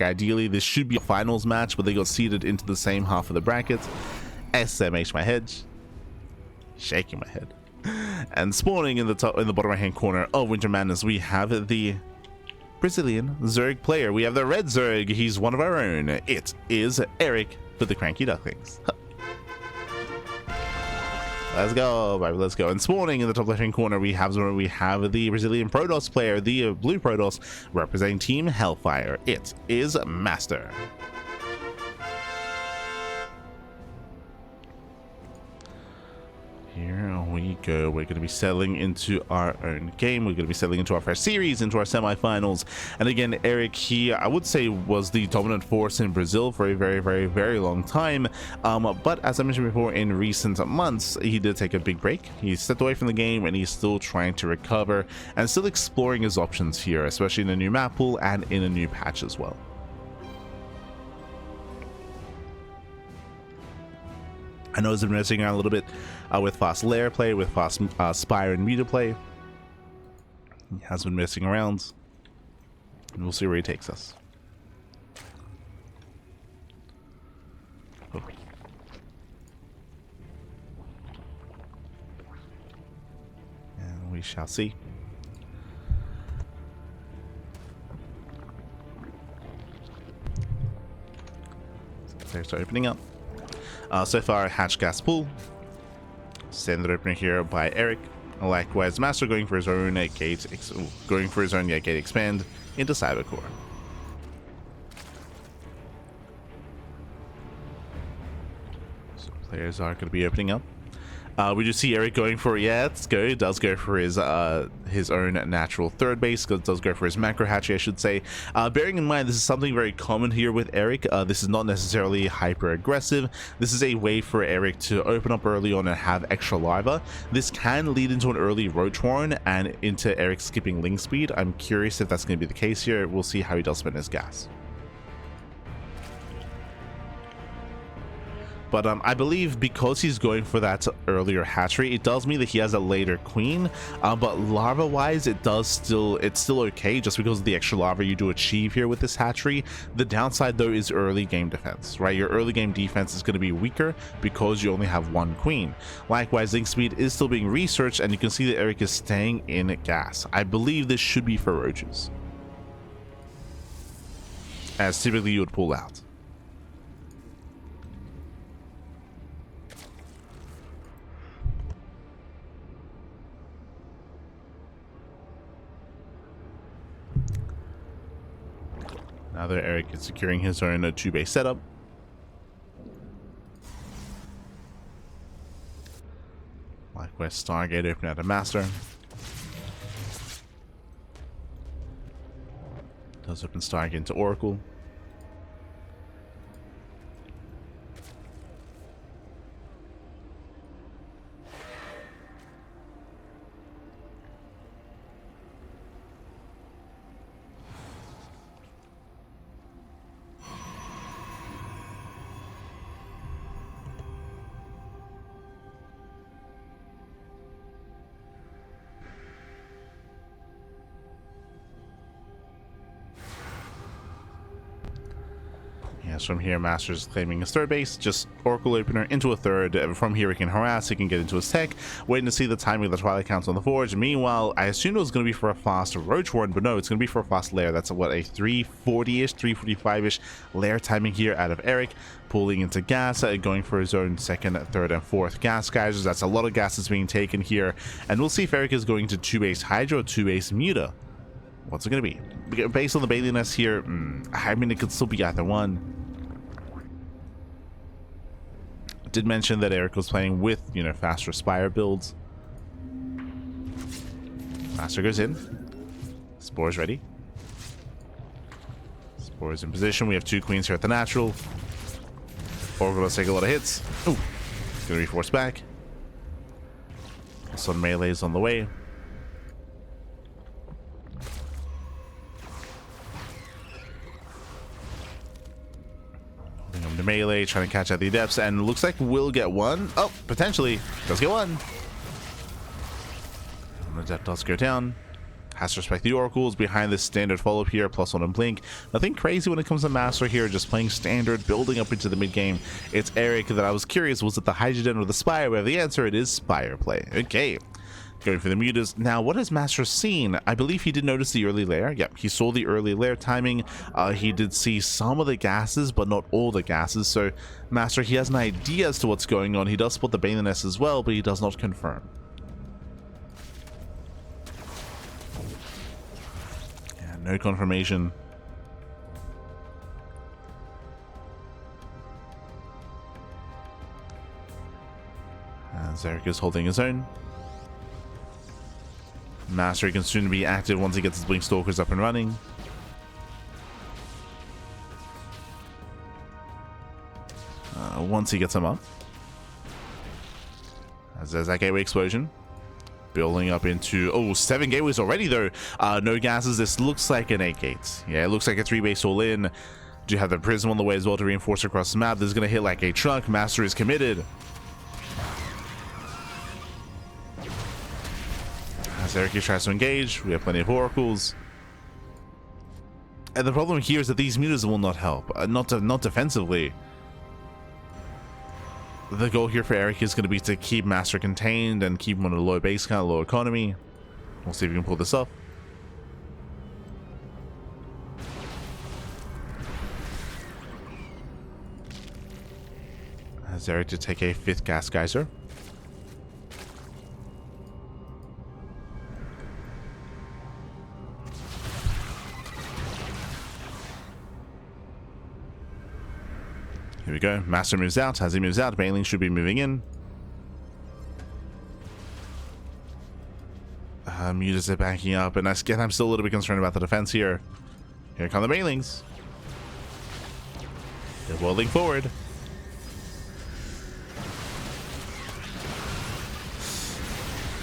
Ideally, this should be a finals match, but they got seeded into the same half of the bracket. SMH my head. Shaking my head. And spawning in the bottom right hand corner of Winter Madness, we have the Brazilian Zerg player. We have the red Zerg. He's one of our own. It is Erik for the CranKy Ducklings. Let's go, baby, let's go. And spawning in the top left-hand corner, we have the Brazilian Protoss player, the blue Protoss, representing Team Hellfire. It is MasTeR. Here we go. We're going to be settling into our own game. We're going to be settling into our first series, into our semifinals. And again, Erik, he, I would say, was the dominant force in Brazil for a very long time. But as I mentioned before, in recent months, he did take a big break. He stepped away from the game, and he's still trying to recover and still exploring his options here, especially in a new map pool and in a new patch as well. I know he's been messing around a little bit with fast lair play, with fast spire and meter play. He has been messing around, and we'll see where he takes us. Oh. And we shall see. Players start opening up. So far, hatch gas pool. Standard opener here by Erik. Likewise, MasTeR going for his own gate expand into Cybercore. So players are going to be opening up. We do see Erik going for, does go for his own natural third base, does go for his macro hatchery, I should say. Bearing in mind, this is something very common here with Erik. This is not necessarily hyper aggressive. This is a way for Erik to open up early on and have extra larva. This can lead into an early roach warren and into Erik skipping link speed. I'm curious if that's going to be the case here. We'll see how he does spend his gas. But I believe because he's going for that earlier hatchery, it does mean that he has a later queen. But larva wise, it's still okay just because of the extra larva you do achieve here with this hatchery. The downside though is early game defense, right? Your early game defense is going to be weaker because you only have one queen. Likewise, link speed is still being researched, and you can see that Erik is staying in gas. I believe this should be for roaches, as typically you would pull out. Now that Erik is securing his own 2-base setup. Likewise, Stargate open out of MasTeR. Does open Stargate into Oracle. Yes, from here, MasTeR's claiming his third base, just Oracle opener into a third. From here, he can harass, he can get into his tech, waiting to see the timing of the Twilight Counts on the Forge. Meanwhile, I assumed it was going to be for a fast Roach Warren, but no, it's going to be for a fast lair. That's what, a 340-ish, 345-ish lair timing here out of Erik, pulling into gas, going for his own second, third, and fourth gas geysers. That's a lot of gas that's being taken here, and we'll see if Erik is going to 2-base Hydra or 2-base Muta. What's it going to be? Based on the Bailiness here, I mean, it could still be either one. Did mention that Erik was playing with, faster Spire builds. MasTeR goes in. Spore's ready. Spore's in position. We have 2 queens here at the natural. Oracle does take a lot of hits. Ooh. Gonna be forced back. Some melees on the way. The melee, trying to catch out the adepts, and looks like we'll get one. Oh, potentially does get one. And the adept does go down. Has to respect the oracles behind this standard follow-up here, +1 and blink. Nothing crazy when it comes to MasTeR here, just playing standard, building up into the mid game. It's Erik that I was curious, was it the Hydrogen or the Spire? Well, the answer, it is Spire play. Okay, going for the mutas. Now, what has MasTeR seen? I believe he did notice the early lair. Yep, he saw the early lair timing. He did see some of the gases, but not all the gases. So MasTeR, he has an idea as to what's going on. He does spot the Bane Nest as well, but he does not confirm. No confirmation. As Erik is holding his own. MasTeR can soon be active once he gets his Blink Stalkers up and running. Once he gets them up. As there's that gateway explosion. Building up into 7 gateways already though. No gases. This looks like an 8 gates. Yeah, it looks like a 3-base all in. Do have the prism on the way as well to reinforce across the map. This is gonna hit like a truck. MasTeR is committed. As Erik tries to engage, we have plenty of oracles. And the problem here is that these mutas will not help. Not defensively. The goal here for Erik is going to be to keep MasTeR contained and keep him on a low base count, low economy. We'll see if we can pull this off. As Erik to take a 5th gas geyser. Here we go. MasTeR moves out. As he moves out, Baneling should be moving in. Mutas are backing up, and again, I'm still a little bit concerned about the defense here. Here come the Banelings. They're rolling forward.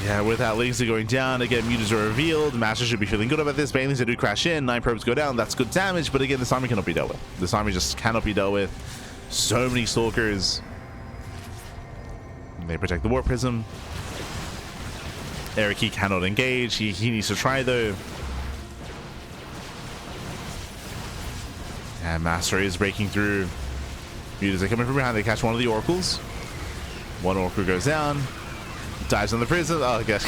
Yeah, with that laser going down, again, mutas are revealed. MasTeR should be feeling good about this. Banelings, they do crash in. 9 probes go down. That's good damage, but again, this army cannot be dealt with. This army just cannot be dealt with. So many stalkers. They protect the Warp Prism. Erik, he cannot engage. He needs to try though. And MasTeR is breaking through. Mutas are coming from behind. They catch one of the oracles. One oracle goes down. Dives on the prism. Oh gosh.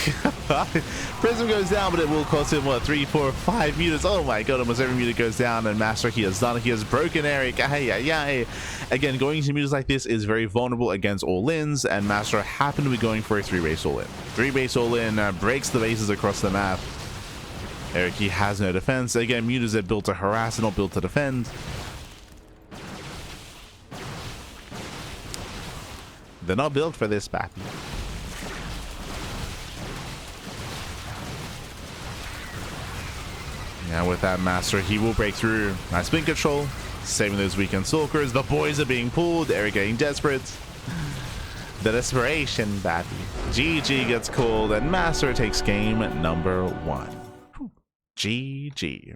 Prism goes down, but it will cost him what, 3, 4, 5 mutas. Oh my god, almost every muta goes down, and MasTeR, he has done it. He has broken Erik. Again, going into mutas like this is very vulnerable against all-ins, and MasTeR happened to be going for a 3-base all-in. 3-base all-in breaks the bases across the map. Erik, he has no defense. Again, mutas are built to harass and not built to defend. They're not built for this battle. Yeah, with that MasTeR, he will break through. Nice blink control, saving those weekend stalkers. The boys are being pulled. Erik getting desperate. The desperation battle. GG gets called, and MasTeR takes game number 1. GG.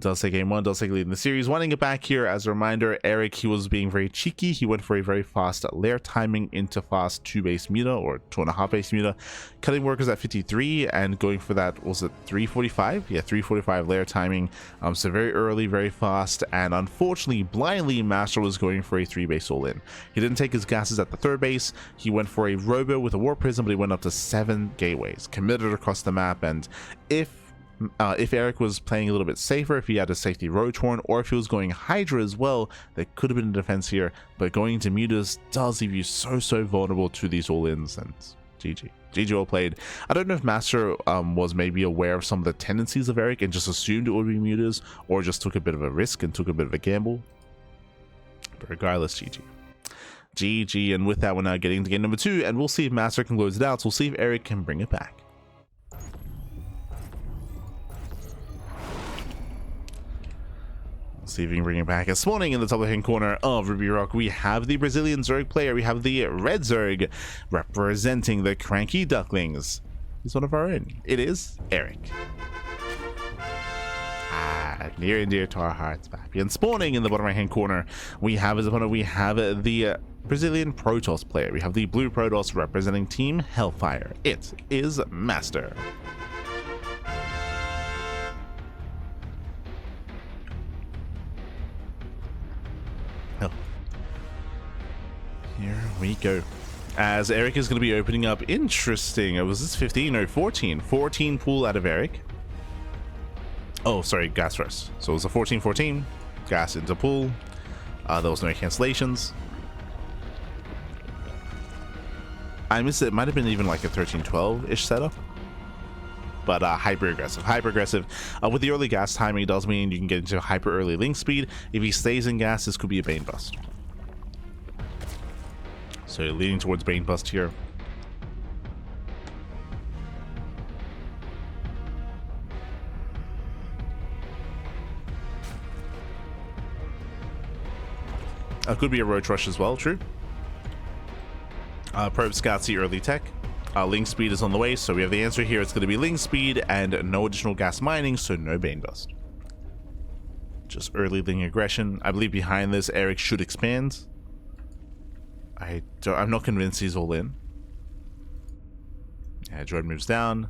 Does take game 1, does take lead in the series. Wanting it back here as a reminder, Erik, he was being very cheeky. He went for a very fast lair timing into fast 2-base muta or 2.5 base muta, cutting workers at 53 and going for that, was it 345? Yeah, 345 lair timing. So very early, very fast, and unfortunately, blindly, MasTeR was going for a 3-base all-in. He didn't take his gases at the 3rd base. He went for a robo with a Warp Prism, but he went up to 7 gateways, committed across the map, and if Erik was playing a little bit safer, if he had a safety Rotorn, or if he was going Hydra as well, there could have been a defense here, but going into mutas does leave you so vulnerable to these all-ins, and GG. GG well played. I don't know if MasTeR was maybe aware of some of the tendencies of Erik and just assumed it would be mutas, or just took a bit of a risk and took a bit of a gamble, but regardless, GG. GG, and with that, we're now getting to game number 2, and we'll see if MasTeR can close it out, so we'll see if Erik can bring it back. See if we can bring it back. This morning in the top left-hand corner of Ruby Rock, we have the Brazilian Zerg player. We have the Red Zerg representing the CranKy Ducklings. He's one of our own. It is Erik. Near and dear to our hearts, Pappy. And spawning in the bottom right-hand corner, we have as opponent, we have the Brazilian Protoss player. We have the Blue Protoss representing Team Hellfire. It is MasTeR. Oh. Here we go. As Erik is going to be opening up. Interesting. Was this 15? No, 14. 14 pool out of Erik. Oh, sorry, gas first. So it was a 14-14. Gas into pool. There was no cancellations. I missed it. It might have been even like a 13-12-ish setup. But hyper aggressive. Hyper aggressive. With the early gas timing, it does mean you can get into hyper early link speed. If he stays in gas, this could be a Bane bust. So leading towards Bane bust here. Could be a Roach Rush as well, true. Probe Scouts the early tech. Link speed is on the way, so we have the answer here. It's going to be link speed and no additional gas mining, so no Bane bust. Just early link aggression. I believe behind this, Erik should expand. I'm not convinced he's all in. Yeah, Droid moves down.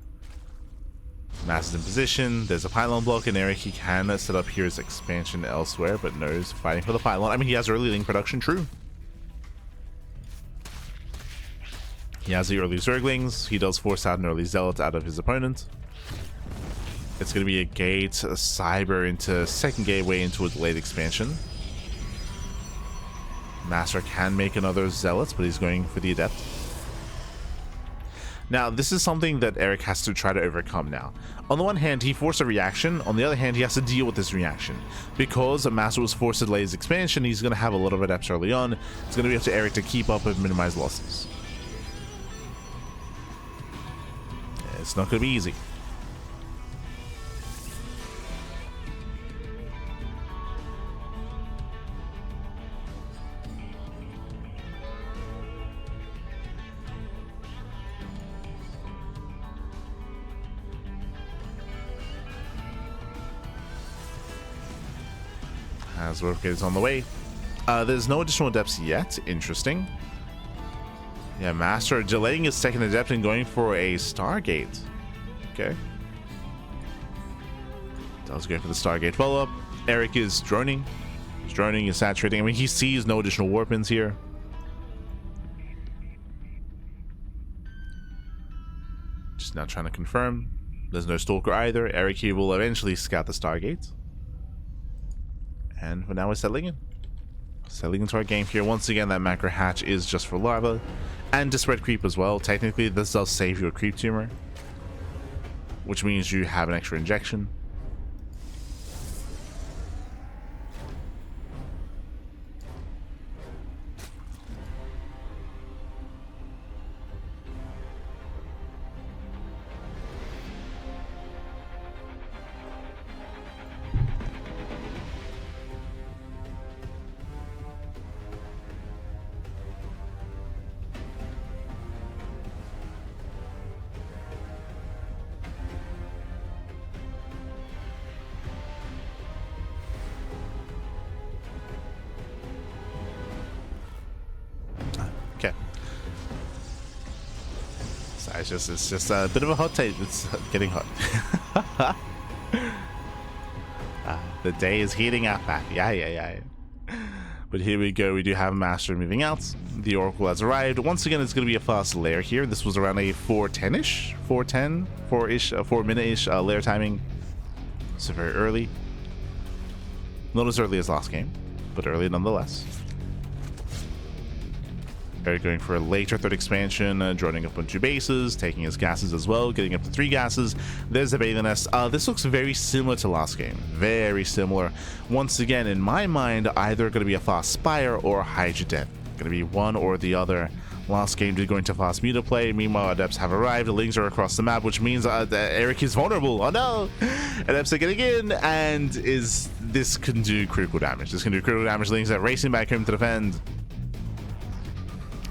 Mass is in position. There's a pylon block, and Erik, he can set up here his expansion elsewhere, but no, he's fighting for the pylon. I mean, he has early link production, true. He has the early Zerglings. He does force out an early Zealot out of his opponent. It's going to be a gate, a Cyber into second gateway into a delayed expansion. MasTeR can make another Zealot, but he's going for the Adept. Now, this is something that Erik has to try to overcome now. On the one hand, he forced a reaction. On the other hand, he has to deal with this reaction. Because MasTeR was forced to delay his expansion, he's going to have a lot of Adepts early on. It's going to be up to Erik to keep up and minimize losses. It's not going to be easy. As Warp Gate is on the way. There's no additional Adepts yet. Interesting. Yeah, MasTeR delaying his second Adept and going for a Stargate. Okay. Does go for the Stargate follow-up. Erik is droning. He's droning, he's saturating. I mean, he sees no additional warp ins here. Just now trying to confirm. There's no Stalker either. Erik here will eventually scout the Stargate. And for now, we're settling in. Settling into our game here. Once again, that macro hatch is just for larva. And to spread creep as well. Technically, this does save you a creep tumor, which means you have an extra injection. Okay. So it's just a bit of a hot take. It's getting hot. The day is heating up. Yeah. But here we go. We do have MasTeR moving out. The Oracle has arrived. Once again, it's going to be a fast lair here. This was around a 4:10-ish, 4:10, 4-ish, 4-minute-ish lair timing. So very early. Not as early as last game, but early nonetheless. Erik going for a later third expansion, droning up on 2 bases, taking his gases as well, getting up to 3 gases. There's the Bather Nest. This looks very similar to last game. Very similar. Once again, in my mind, either going to be a fast Spire or a Hydra Den. Going to be one or the other. Last game did go into fast Muta play. Meanwhile, Adepts have arrived. The Lings are across the map, which means Erik is vulnerable. Oh no! Adepts are getting in, and this can do critical damage. This can do critical damage. Lings are racing back home to defend.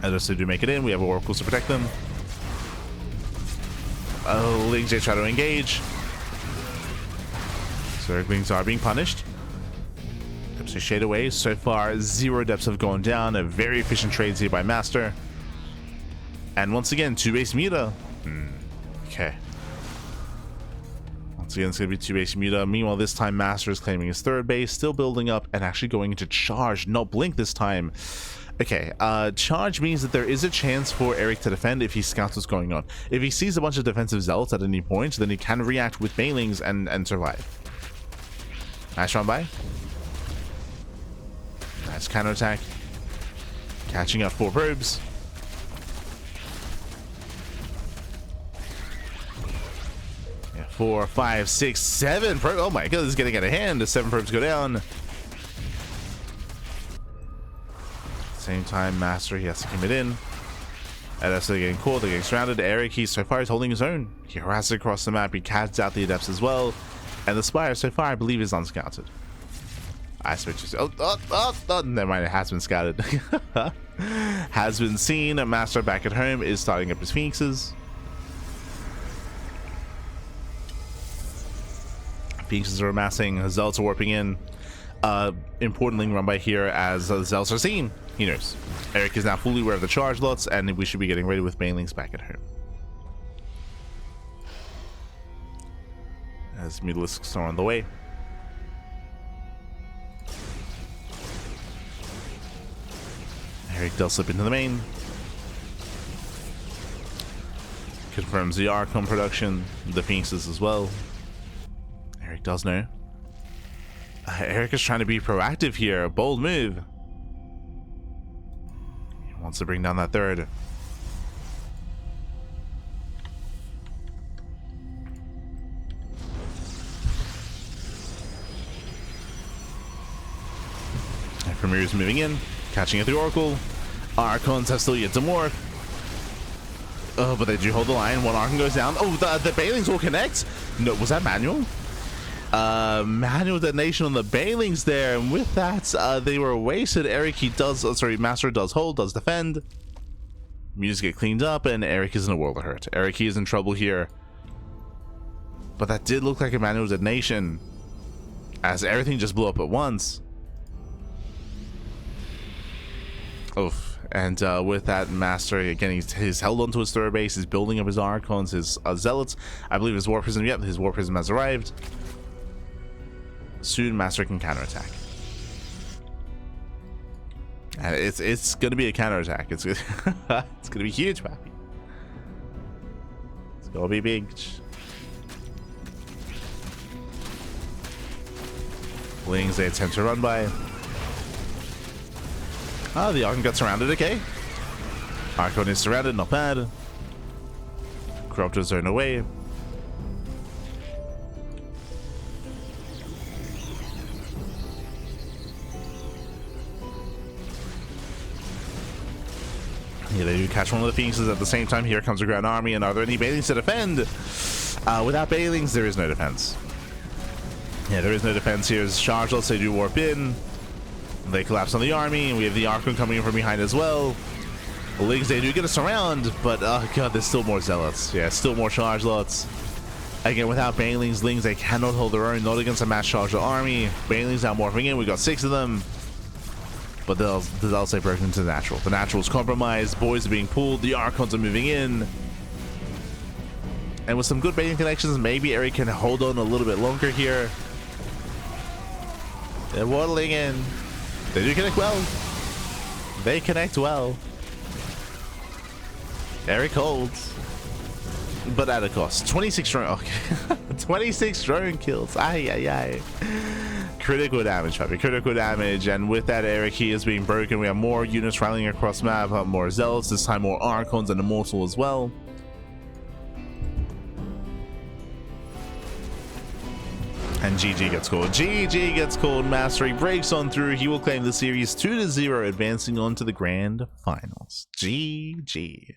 As they do make it in, we have Oracles to protect them. Lings they try to engage. Zerglings are being punished. Adepts are shade away. So far, 0 Adepts have gone down. A very efficient trades here by MasTeR. And once again, 2 base Muta. Okay. Once Once again, it's going to be 2 base Muta. Meanwhile, this time MasTeR is claiming his 3rd base, still building up and actually going into charge, not blink this time. Okay, charge means that there is a chance for Erik to defend if he scouts what's going on. If he sees a bunch of defensive zealots at any point, then he can react with banelings and survive. Nice run by. Nice counterattack. Catching up 4 probes. Yeah, 4, 5, 6, 7 probes. Oh my god, this is getting out of hand. The 7 probes go down. Same time, MasTeR, he has to commit in. Adepts are getting caught, they're getting surrounded. Erik, he so far is holding his own. He harasses across the map, he casts out the Adepts as well. And the Spire so far, I believe, is unscouted. I switches. Oh, never mind, it has been scouted. Has been seen. MasTeR back at home is starting up his Phoenixes. Phoenixes are amassing, Zealots are warping in. Importantly, run by here as Zealots are seen. He knows. Erik is now fully aware of the charge lots, and we should be getting ready with banelings back at home. As Mutalisks are on the way. Erik does slip into the main. Confirms the Archon production, the Phoenixes as well. Erik does know. Erik is trying to be proactive here. Bold move. He wants to bring down that 3rd. And Premier is moving in, catching at the Oracle. Archons have still yet to morph. Oh, but they do hold the line. 1 Archon goes down. Oh, the banelings will connect. No, was that manual? Manual detonation on the banelings there, and with that they were wasted. Erik, he does MasTeR does hold, does defend. Mutas get cleaned up, and Erik is in a world of hurt. Erik, he is in trouble here, but that did look like a manual detonation as everything just blew up at once. Oof. And with that, MasTeR again, he's held onto his 3rd base, he's building up his Archons, his Zealots. I believe his War Prism, yep, his War Prism has arrived. Soon MasTeR can counterattack. And it's gonna be a counterattack. It's gonna be huge, pappy. It's gonna be big. Lings they attempt to run by. Ah, the Archon got surrounded, okay. Archon is surrounded, not bad. Corruptors are in the way. Yeah, they do catch one of the Phoenixes at the same time. Here comes a Grand Army, and are there any banelings to defend? Without banelings, there is no defense. Yeah, there is no defense here. Charge, let's say, do warp in. They collapse on the army, and we have the Archon coming in from behind as well. The Lings, they do get us around, but oh god, there's still more Zealots. Yeah, still more charge lots. Again, without banelings, Lings, they cannot hold their own, not against a mass charge army. Banelings now morphing in, we got 6 of them. But the Zealots are broken into the natural. The natural is compromised, boys are being pulled, the Archons are moving in. And with some good baiting connections, maybe Erik can hold on a little bit longer here. They're waddling in. They do connect well. They connect well. Erik holds. But at a cost. 26 drone. Okay. 26 drone kills. Ay, ay, ay. Critical damage, puppy. Critical damage. And with that, Erik, he is being broken. We have more units rallying across map. More Zealots. This time more Archons and Immortal as well. And GG gets called. GG gets called. MasTeR, he breaks on through. He will claim the series 2-0, advancing on to the grand finals. GG.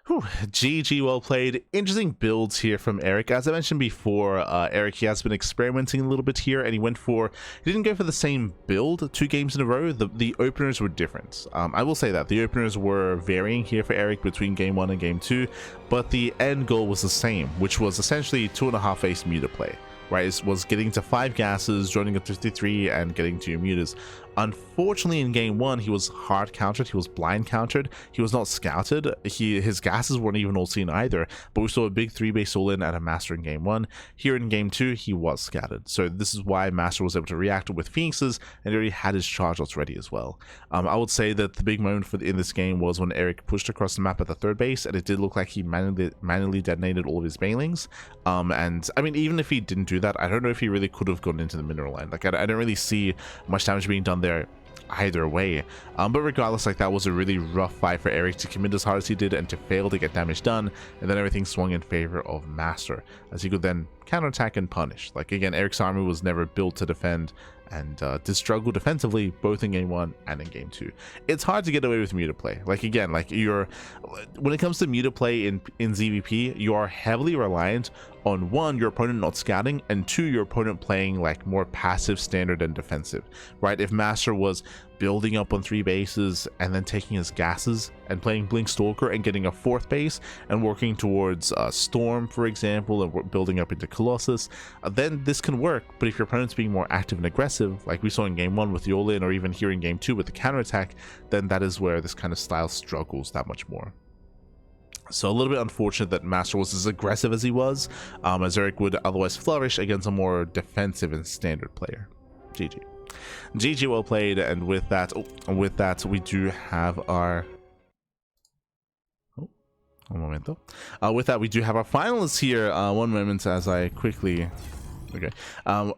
Whew, GG, well played. Interesting builds here from Erik. As I mentioned before, Erik, he has been experimenting a little bit here, and he didn't go for the same build 2 games in a row. The openers were different. I will say that the openers were varying here for Erik between game 1 and game 2, but the end goal was the same, which was essentially 2.5 face Muta play. right? Was getting to 5 gases, joining a 53, and getting 2 mutas. Unfortunately, in game 1, he was hard countered, he was blind countered, he was not scouted, his gases weren't even all seen either, but we saw a big 3-base all-in at a MasTeR in game 1. Here in game 2, he was scouted, so this is why MasTeR was able to react with Phoenixes, and he already had his charge outs ready as well. I would say that the big moment in this game was when Erik pushed across the map at the 3rd base, and it did look like he manually detonated all of his banelings. And I mean, even if he didn't do that, I don't know if he really could have gone into the mineral line. Like, I don't really see much damage being done there either way, but regardless, like, that was a really rough fight for Erik to commit as hard as he did and to fail to get damage done, and then everything swung in favor of MasTeR, as he could then counterattack and punish. Like, again, Erik's army was never built to defend, and did struggle defensively both in game 1 and in game 2. It's hard to get away with muta play. Like, again, like, when it comes to muta play in ZvP, you are heavily reliant on 1, your opponent not scouting, and 2, your opponent playing like more passive, standard, and defensive, right? If MasTeR was building up on 3 bases and then taking his gases and playing Blink Stalker and getting a 4th base and working towards Storm, for example, and building up into Colossus, then this can work. But if your opponent's being more active and aggressive, like we saw in game 1 with the all-in, or even here in game 2 with the counterattack, then that is where this kind of style struggles that much more. So a little bit unfortunate that MasTeR was as aggressive as he was, as Erik would otherwise flourish against a more defensive and standard player. GG. GG, well played. And with that, we do have our... Oh, un momento. With that, we do have our finalists here. One moment as I quickly... Okay,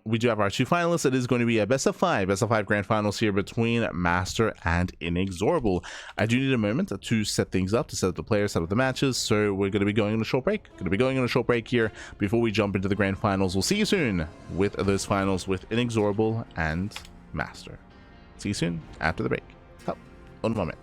we do have our 2 finalists. It is going to be a best of 5 grand finals here between MasTeR and Inexorable. I do need a moment to set things up, to set up the players, set up the matches, so we're going to be going on a short break. Here before we jump into the grand finals. We'll see you soon with those finals with Inexorable and MasTeR. See you soon after the break. Oh, un moment.